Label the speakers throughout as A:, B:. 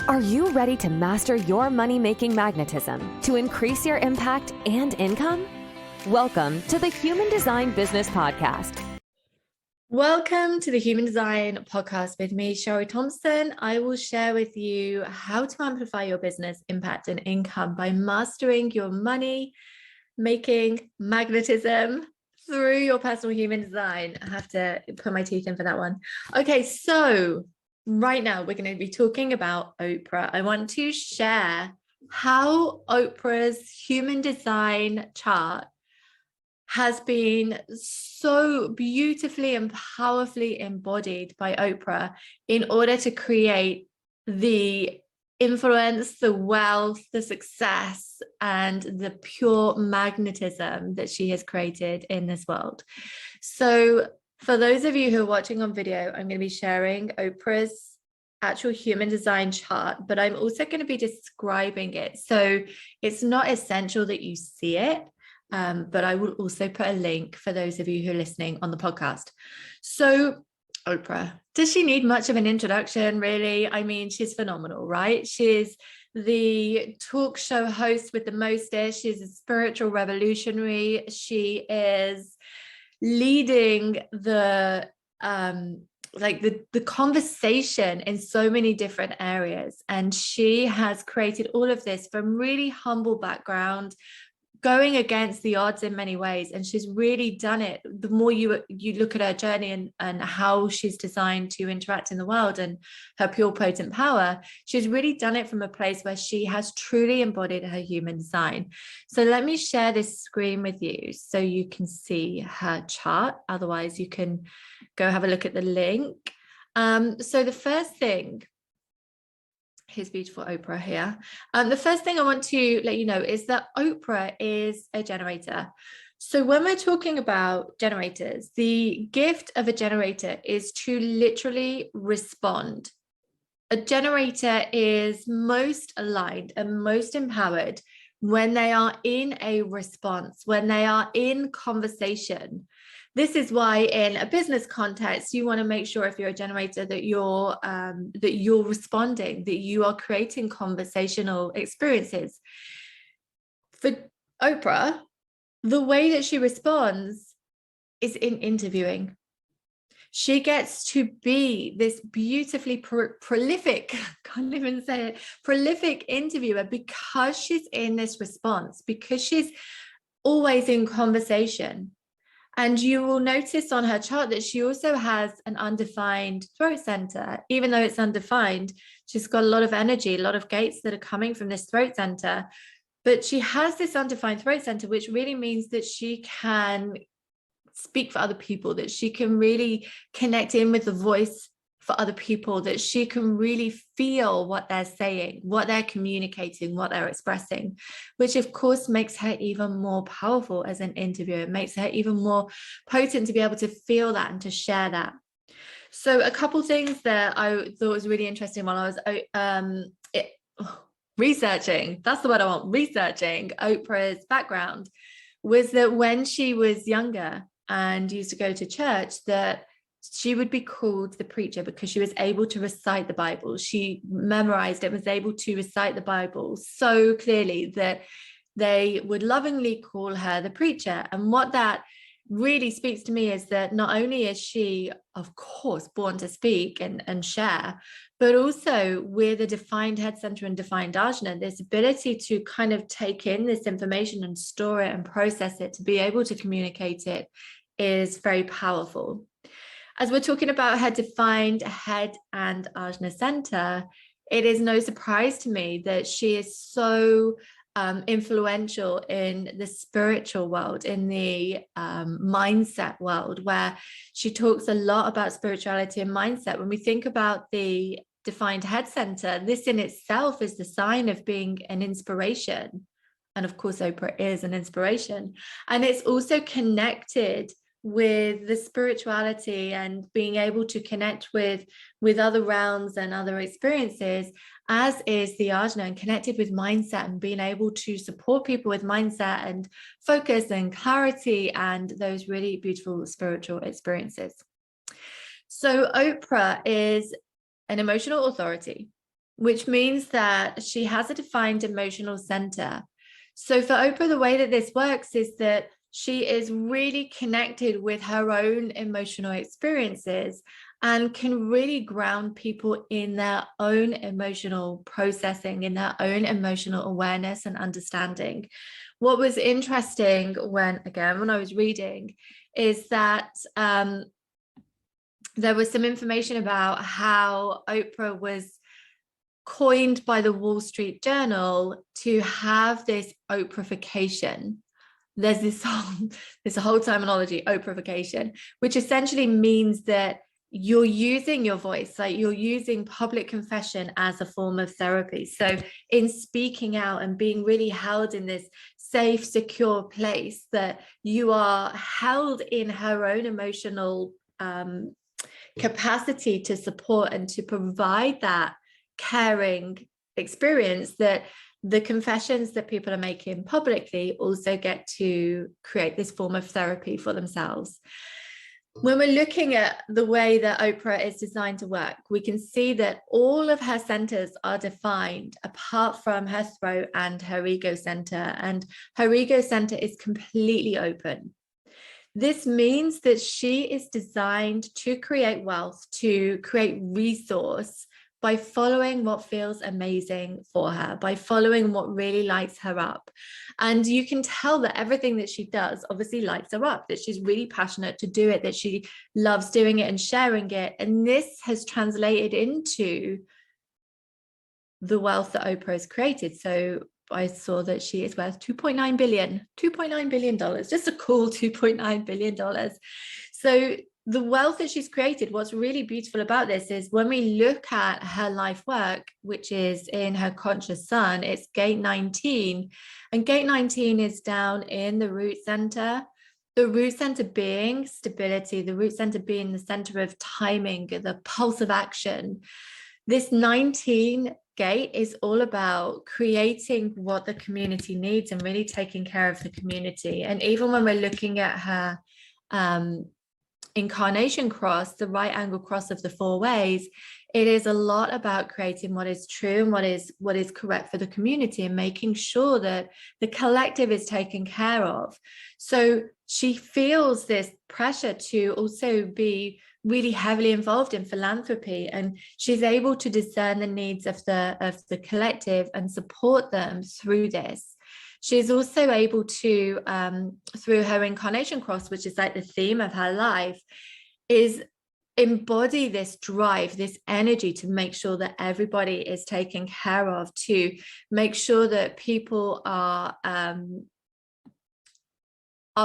A: Are you ready to master your money-making magnetism to increase your impact and income? Welcome to the Human Design Business Podcast.
B: Welcome to the Human Design Podcast with me, Sherry Thompson. I will share with you how to amplify your business impact and income by mastering your money making magnetism through your personal human design. I have to put my teeth in for that one. Okay, so right now we're going to be talking about Oprah. I want to share how Oprah's human design chart has been so beautifully and powerfully embodied by Oprah in order to create the influence, the wealth, the success, and the pure magnetism that she has created in this world. So for those of you who are watching on video, I'm going to be sharing Oprah's actual human design chart, but I'm also going to be describing it. So it's not essential that you see it. But I will also put a link for those of you who are listening on the podcast. So Oprah, does she need much of an introduction, really? I mean, she's phenomenal, right? She's the talk show host with the mostest. She's a spiritual revolutionary. She is leading the conversation in so many different areas. And she has created all of this from really humble background, going against the odds in many ways. And she's really done it. The more you look at her journey and how she's designed to interact in the world and her pure potent power, she's really done it from a place where she has truly embodied her human design. So let me share this screen with you so you can see her chart. Otherwise you can go have a look at the link. So the first thing, here's beautiful Oprah here. The first thing I want to let you know is that Oprah is a generator. So when we're talking about generators, the gift of a generator is to literally respond. A generator is most aligned and most empowered when they are in a response, when they are in conversation. This is why in a business context, you want to make sure if you're a generator that you're responding, that you are creating conversational experiences. For Oprah, the way that she responds is in interviewing. She gets to be this beautifully prolific, can't even say it, prolific interviewer because she's in this response, because she's always in conversation. And you will notice on her chart that she also has an undefined throat center. Even though it's undefined, she's got a lot of energy, a lot of gates that are coming from this throat center. But she has this undefined throat center, which really means that she can speak for other people, that she can really connect in with the voice for other people, that she can really feel what they're saying, what they're communicating, what they're expressing, which of course makes her even more powerful as an interviewer. It makes her even more potent to be able to feel that and to share that. So a couple things that I thought was really interesting while I was researching, that's the word I want, researching Oprah's background, was that when she was younger and used to go to church, that she would be called the preacher because she was able to recite the Bible. She memorized it, was able to recite the Bible so clearly that they would lovingly call her the preacher. And what that really speaks to me is that not only is she, of course, born to speak and share, but also with a defined head center and defined ajna, this ability to kind of take in this information and store it and process it to be able to communicate it is very powerful. As we're talking about her defined head and ajna center, it is no surprise to me that she is so influential in the spiritual world, in the mindset world, where she talks a lot about spirituality and mindset. When we think about the defined head center, this in itself is the sign of being an inspiration. And of course, Oprah is an inspiration. And it's also connected with the spirituality and being able to connect with other realms and other experiences, as is the ajna, and connected with mindset and being able to support people with mindset and focus and clarity and those really beautiful spiritual experiences. So Oprah is an emotional authority. which means that she has a defined emotional center. So for Oprah, the way that this works is that she is really connected with her own emotional experiences and can really ground people in their own emotional processing, in their own emotional awareness and understanding. What was interesting when I was reading is that there was some information about how Oprah was coined by the Wall Street Journal to have this Oprahification. There's a whole terminology, Oprahification, which essentially means that you're using your voice, like you're using public confession as a form of therapy. So in speaking out and being really held in this safe, secure place, that you are held in her own emotional capacity to support and to provide that caring experience, that the confessions that people are making publicly also get to create this form of therapy for themselves. When we're looking at the way that Oprah is designed to work, we can see that all of her centers are defined apart from her throat and her ego center, and her ego center is completely open. This means that she is designed to create wealth, to create resource by following what feels amazing for her, by following what really lights her up. And you can tell that everything that she does obviously lights her up, that she's really passionate to do it, that she loves doing it and sharing it. And this has translated into the wealth that Oprah has created. So I saw that she is worth $2.9 billion, just a cool $2.9 billion. So the wealth that she's created, what's really beautiful about this is when we look at her life work, which is in her conscious sun, it's gate 19, and gate 19 is down in the root center. The root center being stability, the root center being the center of timing, the pulse of action. This 19 gate is all about creating what the community needs and really taking care of the community. And even when we're looking at her Incarnation cross, the right angle cross of the four ways, it is a lot about creating what is true and what is correct for the community and making sure that the collective is taken care of. So she feels this pressure to also be really heavily involved in philanthropy, and she's able to discern the needs of the collective and support them through this. She's also able to, through her Incarnation cross, which is like the theme of her life, is embody this drive, this energy to make sure that everybody is taken care of, to make sure that people are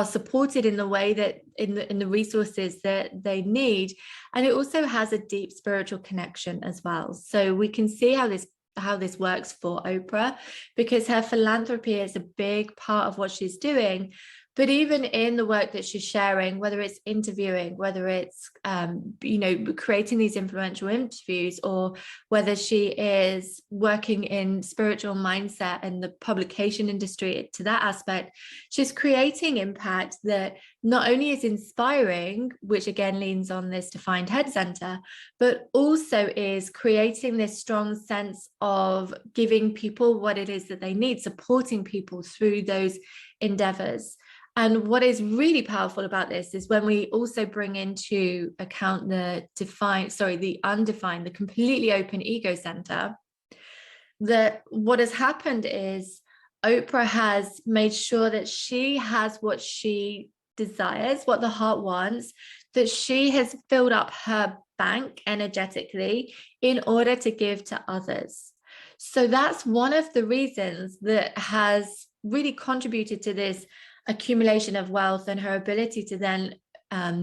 B: supported in the way that in the resources that they need. And it also has a deep spiritual connection as well. So we can see how this works for Oprah, because her philanthropy is a big part of what she's doing. But even in the work that she's sharing, whether it's interviewing, whether it's creating these influential interviews, or whether she is working in spiritual mindset and the publication industry to that aspect, she's creating impact that not only is inspiring, which again leans on this defined head center, but also is creating this strong sense of giving people what it is that they need, supporting people through those endeavors. And what is really powerful about this is when we also bring into account the undefined, the completely open ego center, that what has happened is Oprah has made sure that she has what she desires, what the heart wants, that she has filled up her bank energetically in order to give to others. So that's one of the reasons that has really contributed to this accumulation of wealth and her ability to then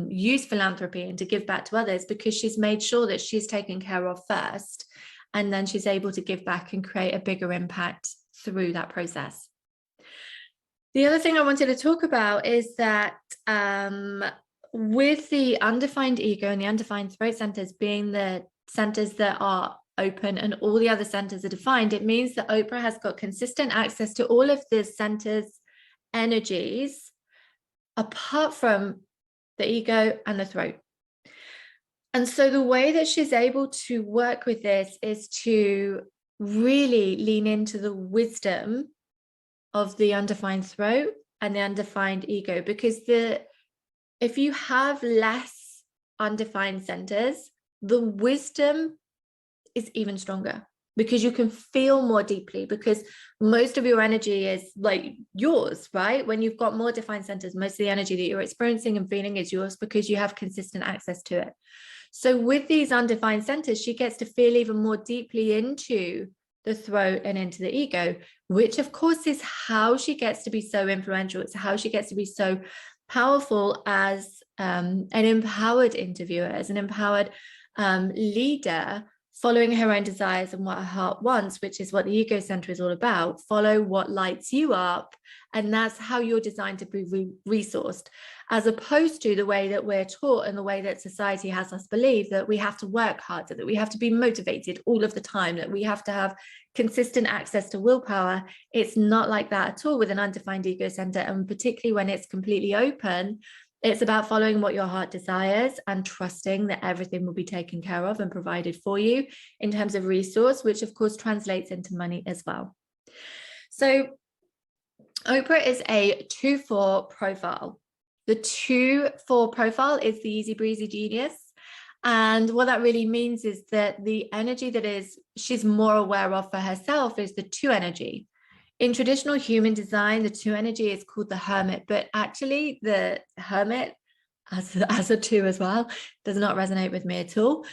B: use philanthropy and to give back to others, because she's made sure that she's taken care of first, and then she's able to give back and create a bigger impact through that process. The other thing I wanted to talk about is that with the undefined ego and the undefined throat centers being the centers that are open and all the other centers are defined, it means that Oprah has got consistent access to all of the centers energies apart from the ego and the throat. And so the way that she's able to work with this is to really lean into the wisdom of the undefined throat and the undefined ego, because if you have less undefined centers, the wisdom is even stronger, because you can feel more deeply, because most of your energy is like yours, right? When you've got more defined centers, most of the energy that you're experiencing and feeling is yours because you have consistent access to it. So with these undefined centers, she gets to feel even more deeply into the throat and into the ego, which of course is how she gets to be so influential. It's how she gets to be so powerful as an empowered interviewer, as an empowered leader, following her own desires and what her heart wants, which is what the ego center is all about. Follow what lights you up. And that's how you're designed to be resourced, as opposed to the way that we're taught and the way that society has us believe that we have to work harder, that we have to be motivated all of the time, that we have to have consistent access to willpower. It's not like that at all with an undefined ego center. And particularly when it's completely open, it's about following what your heart desires and trusting that everything will be taken care of and provided for you in terms of resource, which of course translates into money as well. So Oprah is a 2-4 profile. The 2-4 profile is the easy breezy genius. And what that really means is that the energy that she's more aware of for herself is the 2 energy. In traditional human design, the 2 energy is called the hermit, but actually the hermit as a 2 as well does not resonate with me at all.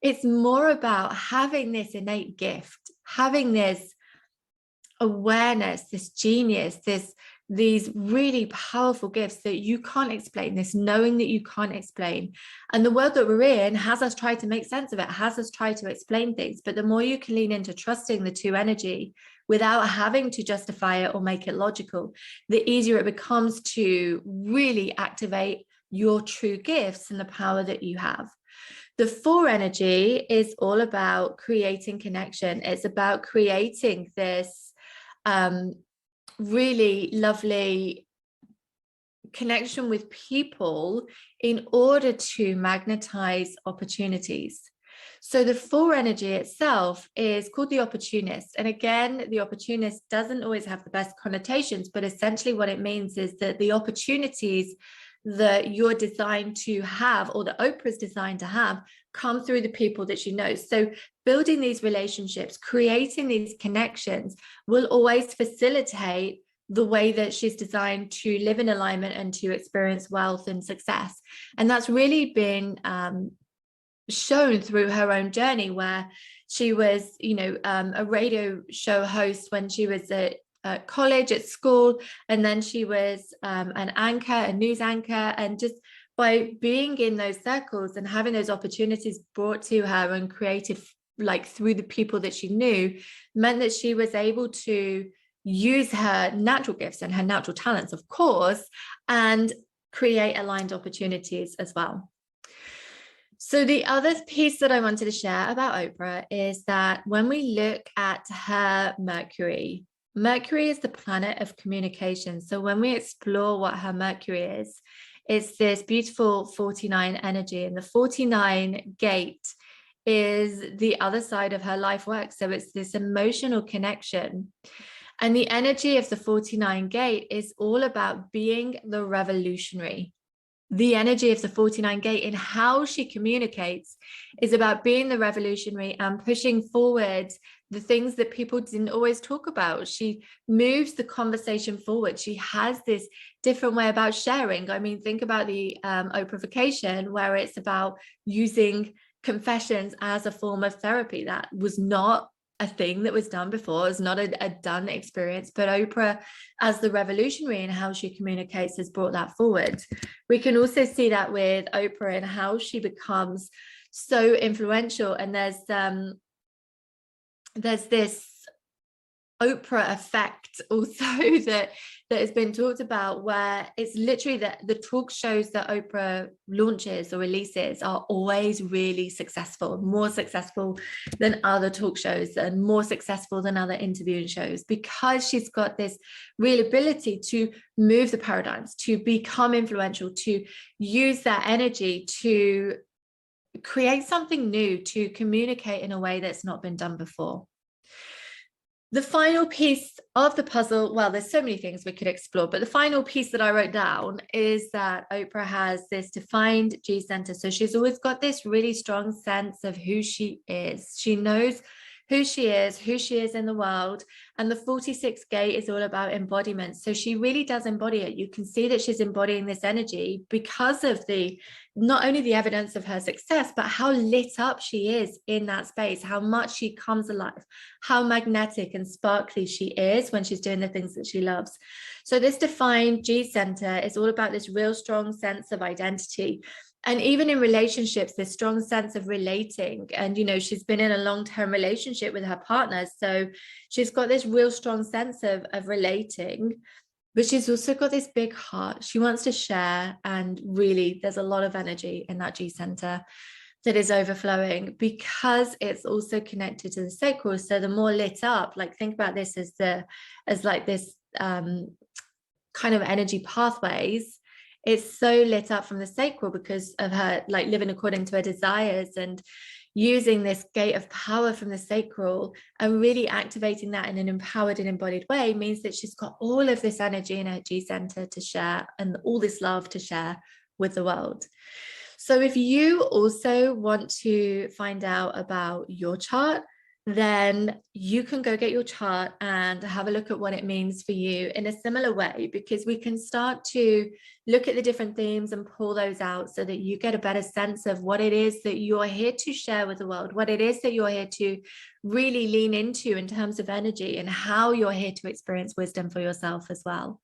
B: It's more about having this innate gift, having this awareness, this genius, these really powerful gifts that you can't explain, this knowing that you can't explain. And the world that we're in has us try to make sense of it, has us try to explain things. But the more you can lean into trusting the 2 energy without having to justify it or make it logical, the easier it becomes to really activate your true gifts and the power that you have. The 4 energy is all about creating connection. It's about creating this really lovely connection with people in order to magnetize opportunities. So the 4 energy itself is called the opportunist. And again, the opportunist doesn't always have the best connotations, but essentially what it means is that the opportunities that you're designed to have, or that Oprah's designed to have, come through the people that she knows. So building these relationships, creating these connections will always facilitate the way that she's designed to live in alignment and to experience wealth and success. And that's really been shown through her own journey, where she was, a radio show host when she was at college, at school, and then she was an anchor, a news anchor, and just by being in those circles and having those opportunities brought to her and created like through the people that she knew, meant that she was able to use her natural gifts and her natural talents, of course, and create aligned opportunities as well. So the other piece that I wanted to share about Oprah is that when we look at her Mercury is the planet of communication. So when we explore what her Mercury is, it's this beautiful 49 energy, and the 49 gate is the other side of her life work. So it's this emotional connection. And the energy of the 49 gate is all about being the revolutionary. The energy of the 49 gate in how she communicates is about being the revolutionary and pushing forward the things that people didn't always talk about. She moves the conversation forward. She has this different way about sharing. I mean, think about the Oprahfication, where it's about using confessions as a form of therapy. That was not a thing that was done before. It's not a done experience, but Oprah, as the revolutionary and how she communicates, has brought that forward. We can also see that with Oprah and how she becomes so influential. And there's this Oprah effect also that has been talked about, where it's literally that the talk shows that Oprah launches or releases are always really successful, more successful than other talk shows and more successful than other interviewing shows, because she's got this real ability to move the paradigms, to become influential, to use that energy to create something new, to communicate in a way that's not been done before. The final piece of the puzzle, well, there's so many things we could explore, but the final piece that I wrote down is that Oprah has this defined G center. So she's always got this really strong sense of who she is. She knows who she is in the world. And the 46 gate is all about embodiment. So she really does embody it. You can see that she's embodying this energy because of not only the evidence of her success, but how lit up she is in that space, how much she comes alive, how magnetic and sparkly she is when she's doing the things that she loves. So this defined G center is all about this real strong sense of identity. And even in relationships, this strong sense of relating. And, she's been in a long-term relationship with her partner. So she's got this real strong sense of relating, but she's also got this big heart. She wants to share. And really, there's a lot of energy in that G center that is overflowing, because it's also connected to the sacral. So the more lit up, like, think about this as this kind of energy pathways. It's so lit up from the sacral because of her like living according to her desires, and using this gate of power from the sacral and really activating that in an empowered and embodied way means that she's got all of this energy in her G center to share, and all this love to share with the world. So if you also want to find out about your chart, then you can go get your chart and have a look at what it means for you in a similar way, because we can start to look at the different themes and pull those out so that you get a better sense of what it is that you're here to share with the world, what it is that you're here to really lean into in terms of energy, and how you're here to experience wisdom for yourself as well.